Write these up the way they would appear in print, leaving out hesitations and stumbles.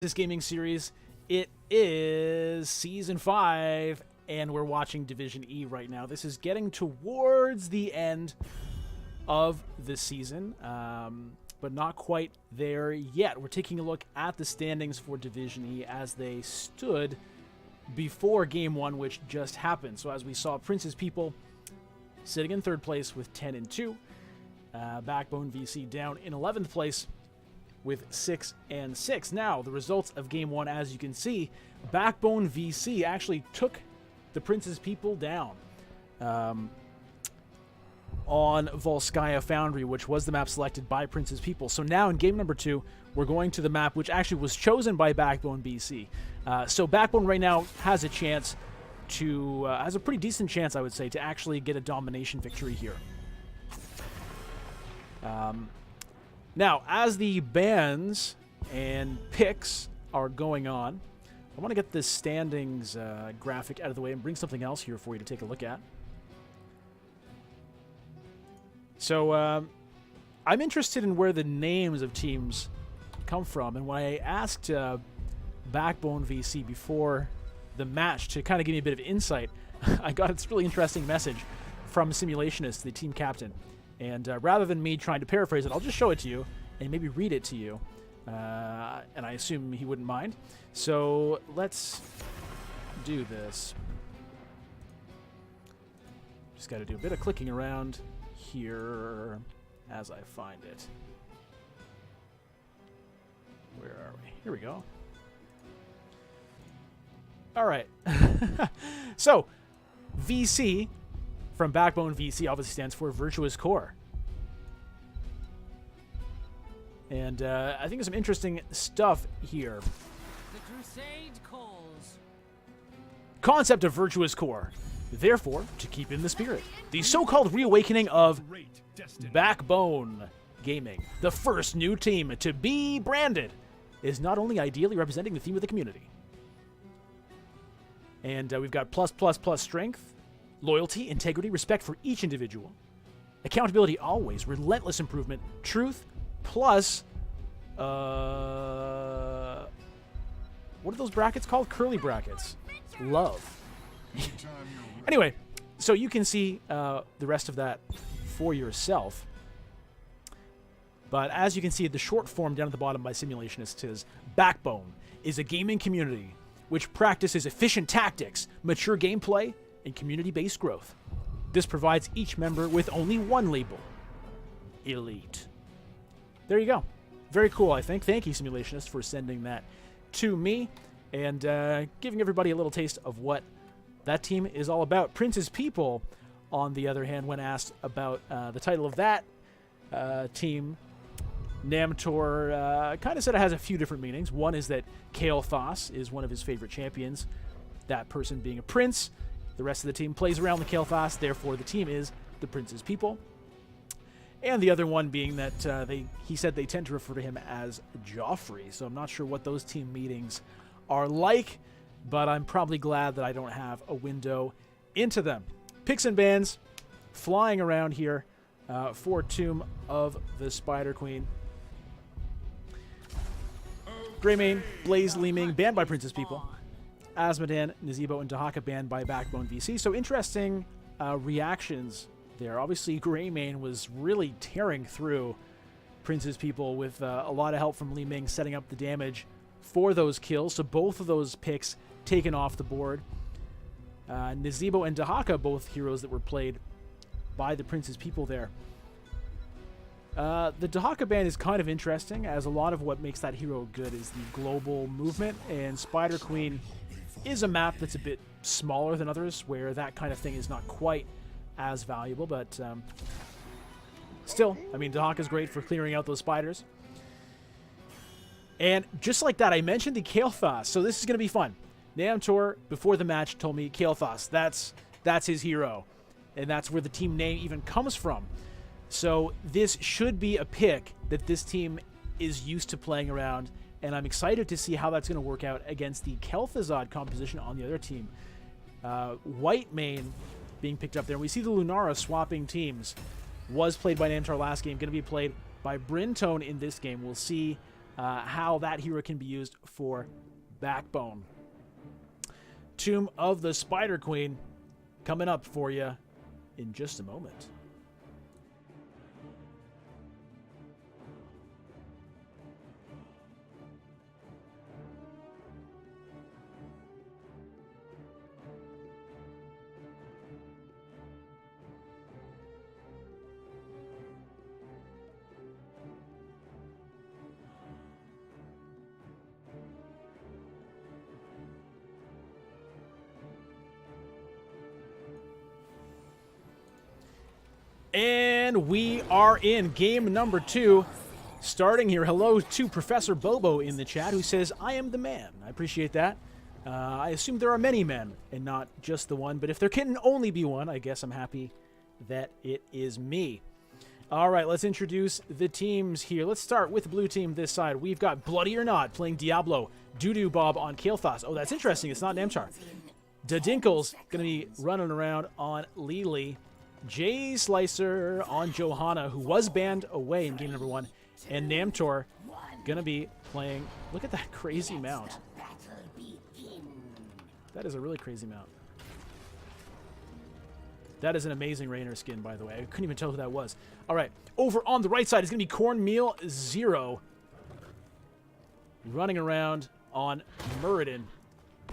This gaming series. It is Season 5, and we're watching Division E right now. This is getting towards the end of the season, but not quite there yet. We're taking a look at the standings for Division E as they stood before Game 1, which just happened. So as we saw, Prince's People sitting in 3rd place with 10-2. Backbone VC down in 11th place with 6-6. Now, the results of Game 1, as you can see, Backbone VC actually took the Prince's People down on Volskaya Foundry, which was the map selected by Prince's People. So now in Game number 2, we're going to the map which actually was chosen by Backbone VC. So Backbone right now has a chance to, has a pretty decent chance, I would say, to actually get a domination victory here. Now, as the bans and picks are going on, I want to get this standings graphic out of the way and bring something else here for you to take a look at. So, I'm interested in where the names of teams come from, and when I asked Backbone VC before the match to kind of give me a bit of insight, I got this really interesting message from Simulationist, the team captain. And rather than me trying to paraphrase it, I'll just show it to you and maybe read it to you. And I assume he wouldn't mind. So let's do this. Just got to do a bit of clicking around here as I find it. Where are we? Here we go. All right. So, VC from Backbone VC obviously stands for Virtuous Core. And I think there's some interesting stuff here. The crusade calls. Concept of Virtuous Core. Therefore, to keep in the spirit, the so-called reawakening of Backbone Gaming, the first new team to be branded, is not only ideally representing the theme of the community. And we've got plus strength, loyalty, integrity, respect for each individual, accountability always, relentless improvement, truth, plus, what are those brackets called? Curly brackets. Love. Anyway, so you can see the rest of that for yourself. But as you can see, the short form down at the bottom by Simulationist is Backbone is a gaming community which practices efficient tactics, mature gameplay, and community-based growth. This provides each member with only one label: Elite. There you go. Very cool, I think. Thank you, Simulationist, for sending that to me and giving everybody a little taste of what that team is all about. Prince's People, on the other hand, when asked about the title of that team, Namtor kind of said it has a few different meanings. One is that Kale Thos is one of his favorite champions, that person being a prince. The rest of the team plays around the Kale Thos, therefore the team is the Prince's People. And the other one being that he said they tend to refer to him as Joffrey, so I'm not sure what those team meetings are like, but I'm probably glad that I don't have a window into them. Picks and bans flying around here for Tomb of the Spider Queen. Greymane, Blaze Leeming, banned by Prince's People. Asmodan, Nazeebo, and Dahaka banned by Backbone VC. So interesting reactions there. Obviously, Greymane was really tearing through Prince's People with a lot of help from Li Ming setting up the damage for those kills. So both of those picks taken off the board. Nazeebo and Dahaka, both heroes that were played by the Prince's People there. The Dahaka ban is kind of interesting, as a lot of what makes that hero good is the global movement, and Spider Queen is a map that's a bit smaller than others, where that kind of thing is not quite as valuable, but still, I mean, Dahaka's great for clearing out those spiders. And just like that, I mentioned the Kale Thos, so this is going to be fun. Namtor, before the match, told me Kale Thos, that's his hero, and that's where the team name even comes from. So this should be a pick that this team is used to playing around, and I'm excited to see how that's going to work out against the Kel'Thuzad composition on the other team. Whitemane being picked up there. We see the Lunara swapping teams. Was played by Namtar last game, going to be played by Brintone in this game. We'll see how that hero can be used for Backbone. Tomb of the Spider Queen coming up for you in just a moment. And we are in game number 2. Starting here, hello to Professor Bobo in the chat who says, I am the man. I appreciate that. I assume there are many men and not just the one, but if there can only be one, I guess I'm happy that it is me. All right, let's introduce the teams here. Let's start with the blue team this side. We've got Bloody or Not playing Diablo, Doodoo Bob on Kael'thas. Oh, that's interesting. It's not Namtar. Dadinkles going to be running around on Lili. Jay Slicer on Johanna, who was banned away in game number 1. And Namtor going to be playing... Look at that crazy mount. That is a really crazy mount. That is an amazing Raynor skin, by the way. I couldn't even tell who that was. All right. Over on the right side is going to be Cornmeal Zero. Running around on Muradin.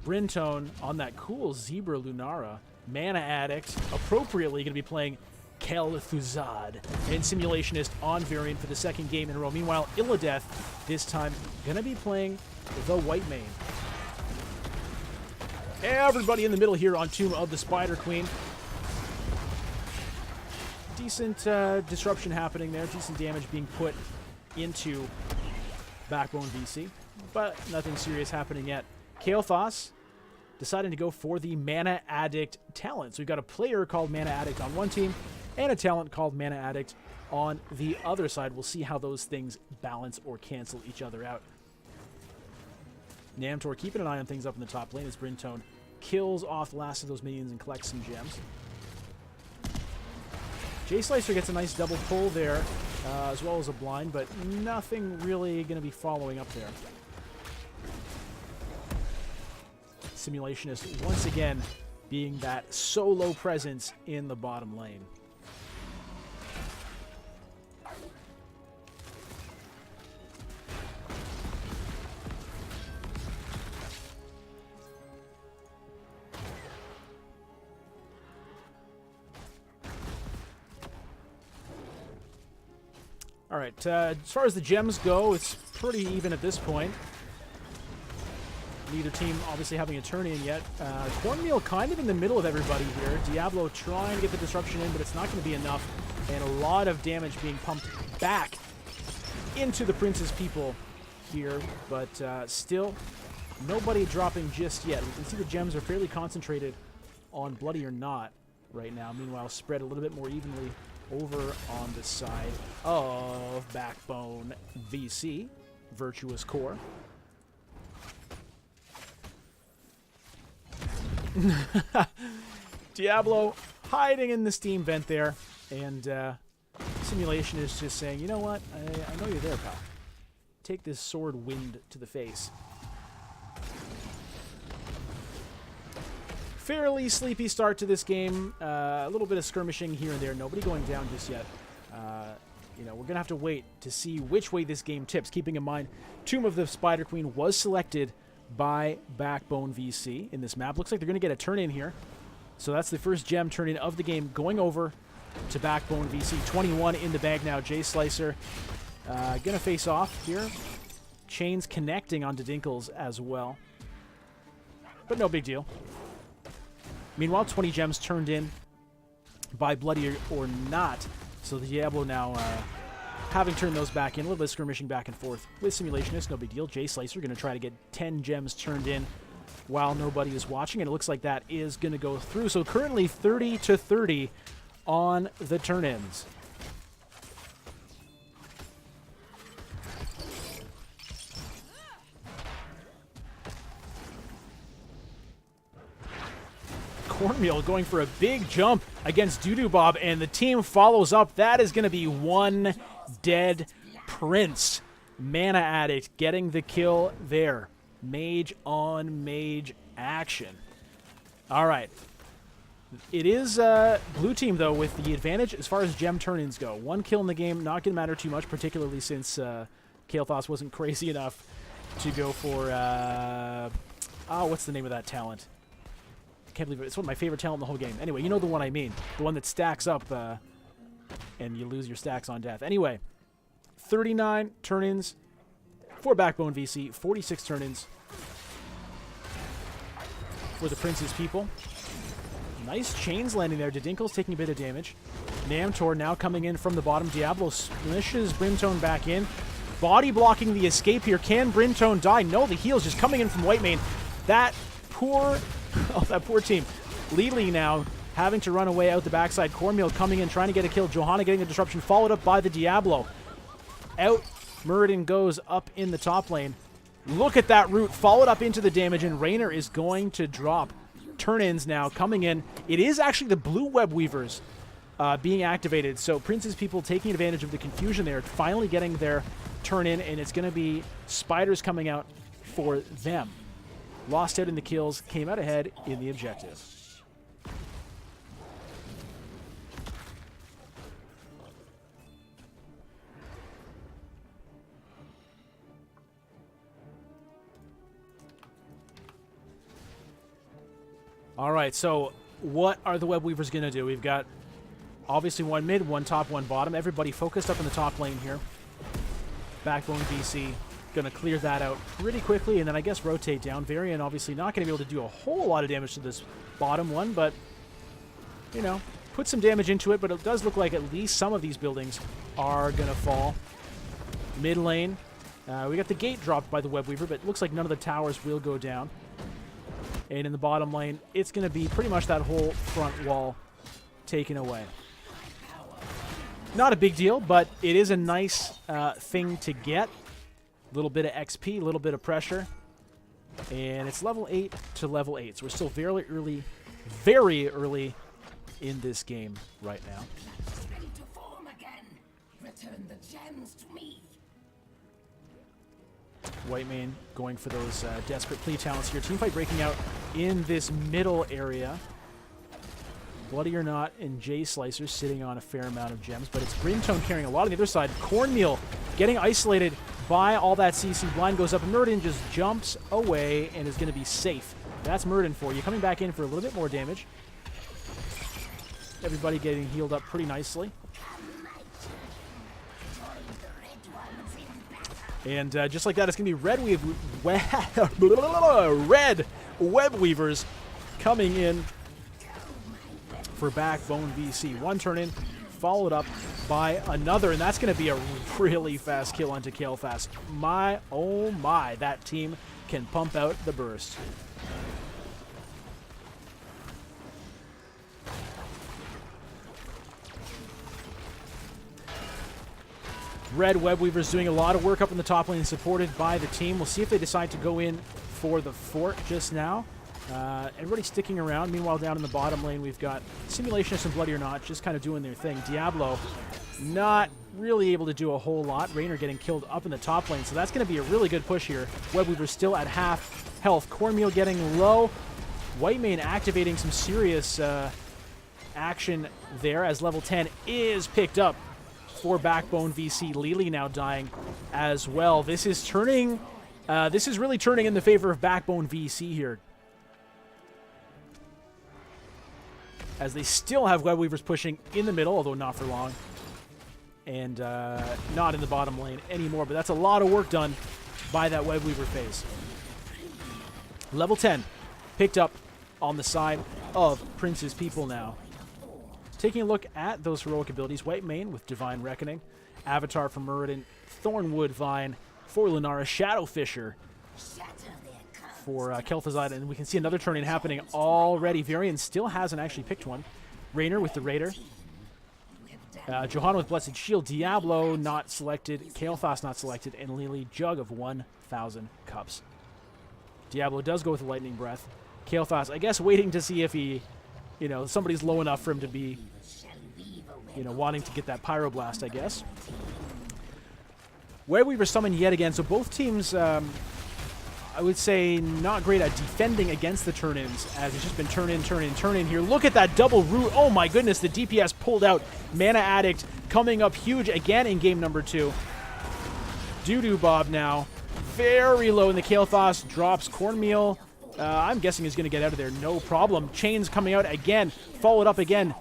Brintone on that cool Zebra Lunara. Mana Addict, appropriately going to be playing Kel'Thuzad. And Simulationist on Variant for the second game in a row. Meanwhile, Illideth, this time, going to be playing the White Mane. Everybody in the middle here on Tomb of the Spider Queen. Decent disruption happening there. Decent damage being put into Backbone VC. But nothing serious happening yet. Kael'thas deciding to go for the Mana Addict talent. So we've got a player called Mana Addict on one team and a talent called Mana Addict on the other side. We'll see how those things balance or cancel each other out. Namtor keeping an eye on things up in the top lane as Brintone kills off the last of those minions and collects some gems. Jay Slicer gets a nice double pull there, as well as a blind, but nothing really going to be following up there. Simulationist once again being that solo presence in the bottom lane. All right, as far as the gems go, it's pretty even at this point. Neither team obviously having a turn in yet. Cornmeal kind of in the middle of everybody here. Diablo trying to get the disruption in, but it's not going to be enough. And a lot of damage being pumped back into the Prince's people here. But still, nobody dropping just yet. We can see the gems are fairly concentrated on Bloody or Not right now. Meanwhile, spread a little bit more evenly over on the side of Backbone VC, Virtuous Core. Diablo hiding in the steam vent there, and Simulation is just saying, you know what, I know you're there, pal. Take this sword wind to the face. Fairly sleepy start to this game. A little bit of skirmishing here and there. Nobody going down just yet. You know, we're going to have to wait to see which way this game tips. Keeping in mind, Tomb of the Spider Queen was selected by Backbone VC in this map. Looks like they're going to get a turn in here. So that's the first gem turn in of the game going over to Backbone VC. 21 in the bag now. Jay Slicer going to face off here. Chains connecting onto Dinkles as well. But no big deal. Meanwhile, 20 gems turned in by Bloody or Not. So the Diablo now having turned those back in. A little bit of skirmishing back and forth with Simulationist. No big deal. Jay Slicer going to try to get 10 gems turned in while nobody is watching. And it looks like that is going to go through. So currently 30-30 on the turn-ins. Cornmeal going for a big jump against Doodoo Bob, and the team follows up. That is going to be one dead Prince. Mana Addict getting the kill there. Mage on mage action. All right. It is blue team, though, with the advantage as far as gem turn-ins go. 1 kill in the game, not going to matter too much, particularly since Kael'thas wasn't crazy enough to go for... what's the name of that talent? I can't believe it. It's one of my favorite talent in the whole game. Anyway, you know the one I mean. The one that stacks up and you lose your stacks on death. Anyway, 39 turn-ins for Backbone VC, 46 turn-ins for the Prince's people. Nice chains landing there. Didinkel's taking a bit of damage. Namtor now coming in from the bottom. Diablo smishes Brimstone back in. Body blocking the escape here. Can Brimstone die? No, the heal's just coming in from Whitemane. That poor team. Lili now having to run away out the backside. Cornmeal coming in, trying to get a kill. Johanna getting a disruption, followed up by the Diablo. Out. Muradin goes up in the top lane. Look at that root, followed up into the damage, and Raynor is going to drop. Turn-ins now coming in. It is actually the blue web weavers being activated, so Prince's people taking advantage of the confusion there, finally getting their turn-in, and it's going to be spiders coming out for them. Lost out in the kills, came out ahead in the objective. All right, so what are the web weavers going to do? We've got obviously one mid, one top, one bottom. Everybody focused up in the top lane here. Backbone VC going to clear that out pretty quickly, and then I guess rotate down. Varian obviously not going to be able to do a whole lot of damage to this bottom one, but, you know, put some damage into it, but it does look like at least some of these buildings are going to fall. Mid lane, we got the gate dropped by the web weaver, but it looks like none of the towers will go down. And in the bottom lane, it's going to be pretty much that whole front wall taken away. Not a big deal, but it is a nice thing to get. A little bit of XP, a little bit of pressure. And it's level 8 to level 8. So we're still very early in this game right now. Ready to form again. Return the gems to me. Whitemane going for those desperate plea talents here. Teamfight breaking out in this middle area. Bloody or Not and J Slicer sitting on a fair amount of gems, but it's Brimstone carrying a lot on the other side. Cornmeal getting isolated by all that CC. Blind goes up, and Muradin just jumps away and is going to be safe. That's Muradin for you. Coming back in for a little bit more damage. Everybody getting healed up pretty nicely. And just like that, it's going to be red web weavers coming in for Backbone VC. One turn in, followed up by another, and that's going to be a really fast kill onto Kael'thas. My, oh my, that team can pump out the burst. Red web weavers doing a lot of work up in the top lane, supported by the team. We'll see if they decide to go in for the fort just now. Everybody sticking around. Meanwhile, down in the bottom lane, we've got Simulationists and Bloody or Not just kind of doing their thing. Diablo not really able to do a whole lot. Raynor getting killed up in the top lane, so that's going to be a really good push here. Web weavers still at half health. Cornmeal getting low. Whitemane activating some serious action there as level 10 is picked up for Backbone VC. Lili now dying as well. This is turning. This is really turning in the favor of Backbone VC here, as they still have web weavers pushing in the middle, although not for long, and not in the bottom lane anymore. But that's a lot of work done by that web weaver phase. Level 10 picked up on the side of Prince's people now. Taking a look at those heroic abilities, Whitemane with Divine Reckoning, Avatar for Muradin, Thornwood Vine for Lunara, Shadow Fisher for Kel'Thuzad, and we can see another turn-in happening already. Varian still hasn't actually picked one. Raynor with the Raider. Johanna with Blessed Shield. Diablo not selected. Kael'thas not selected. And Lili, Jug of 1,000 Cups. Diablo does go with the Lightning Breath. Kael'thas, I guess, waiting to see if he, you know, somebody's low enough for him to be, you know, wanting to get that Pyroblast, I guess. Web Weaver summoned yet again, so both teams, I would say, not great at defending against the turn-ins, as it's just been turn in, turn in, turn in here. Look at that double root. Oh my goodness, the DPS pulled out. Mana Addict coming up huge again in game number 2. Doo-Doo Bob now. Very low in the Kael'thas. Drops Cornmeal. I'm guessing he's going to get out of there. No problem. Chains coming out again. Followed up again.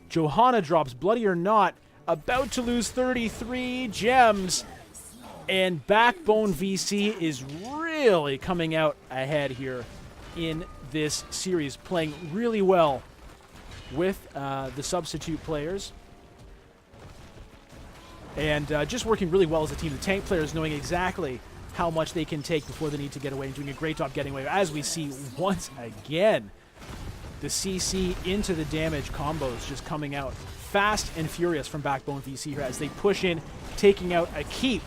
Johanna drops. Bloody or Not. About to lose 33 gems. And Backbone VC is really coming out ahead here in this series. Playing really well with the substitute players. And just working really well as a team. The tank players knowing exactly how much they can take before they need to get away and doing a great job getting away. As we see once again, the CC into the damage combos just coming out fast and furious from Backbone VC here as they push in, taking out a keep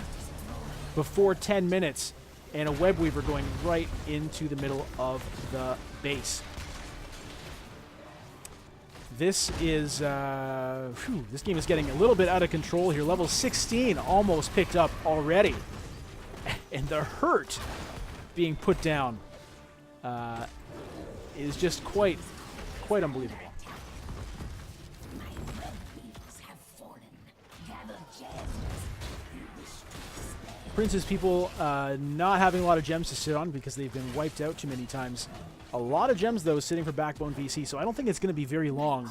before 10 minutes and a Web Weaver going right into the middle of the base. This is, this game is getting a little bit out of control here. Level 16 almost picked up already. And the hurt being put down is just quite unbelievable. Prince's people not having a lot of gems to sit on because they've been wiped out too many times. A lot of gems, though, sitting for Backbone VC, so I don't think it's going to be very long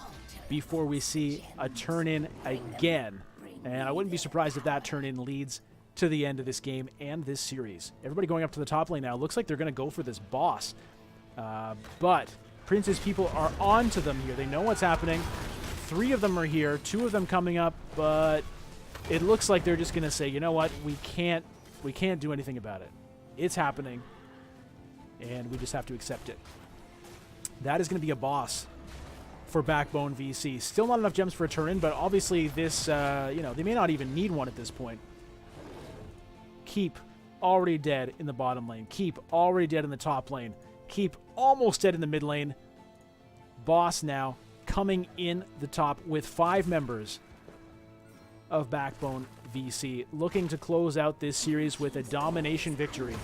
before we see a turn-in again. And I wouldn't be surprised if that turn-in leads to the end of this game and this series. Everybody going up to the top lane now. Looks like they're going to go for this boss. But Prince's people are on to them here. They know what's happening. 3 of them are here. 2 of them coming up, but it looks like they're just going to say, you know what, we can't do anything about it. It's happening, and we just have to accept it. That is going to be a boss for Backbone VC. Still not enough gems for a turn-in, but obviously this, they may not even need one at this point. Keep already dead in the bottom lane. Keep already dead in the top lane. Keep almost dead in the mid lane. Boss now coming in the top with 5 members of Backbone VC, looking to close out this series with a domination victory.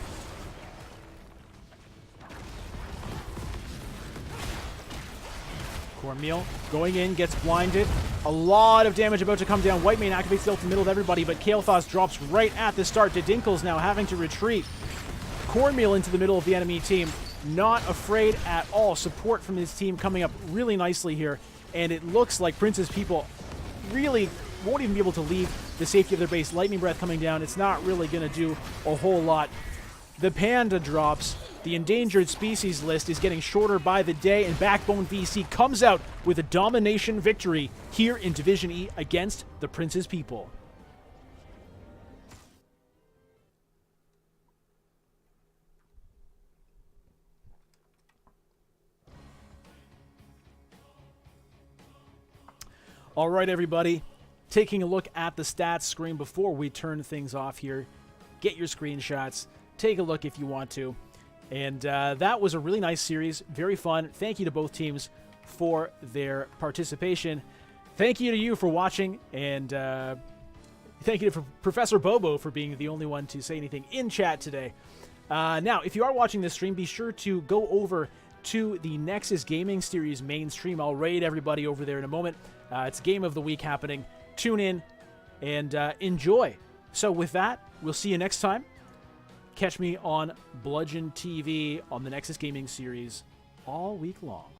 Cornmeal going in, gets blinded. A lot of damage about to come down. Whitemane activates the ult in the middle of everybody, but Kael'thas drops right at the start. Didinkle's now having to retreat. Cornmeal into the middle of the enemy team. Not afraid at all. Support from his team coming up really nicely here. And it looks like Prince's people really won't even be able to leave the safety of their base. Lightning Breath coming down. It's not really going to do a whole lot. The Panda drops. The endangered species list is getting shorter by the day, and Backbone VC comes out with a domination victory here in Division E against the Prince's people. All right, everybody. Taking a look at the stats screen before we turn things off here. Get your screenshots. Take a look if you want to. And that was a really nice series. Very fun. Thank you to both teams for their participation. Thank you to you for watching. And thank you to Professor Bobo for being the only one to say anything in chat today. Now, if you are watching this stream, be sure to go over to the Nexus Gaming Series main stream. I'll raid everybody over there in a moment. It's Game of the Week happening. Tune in and enjoy. So with that, we'll see you next time. Catch me on Bludgeon TV on the Nexus Gaming Series all week long.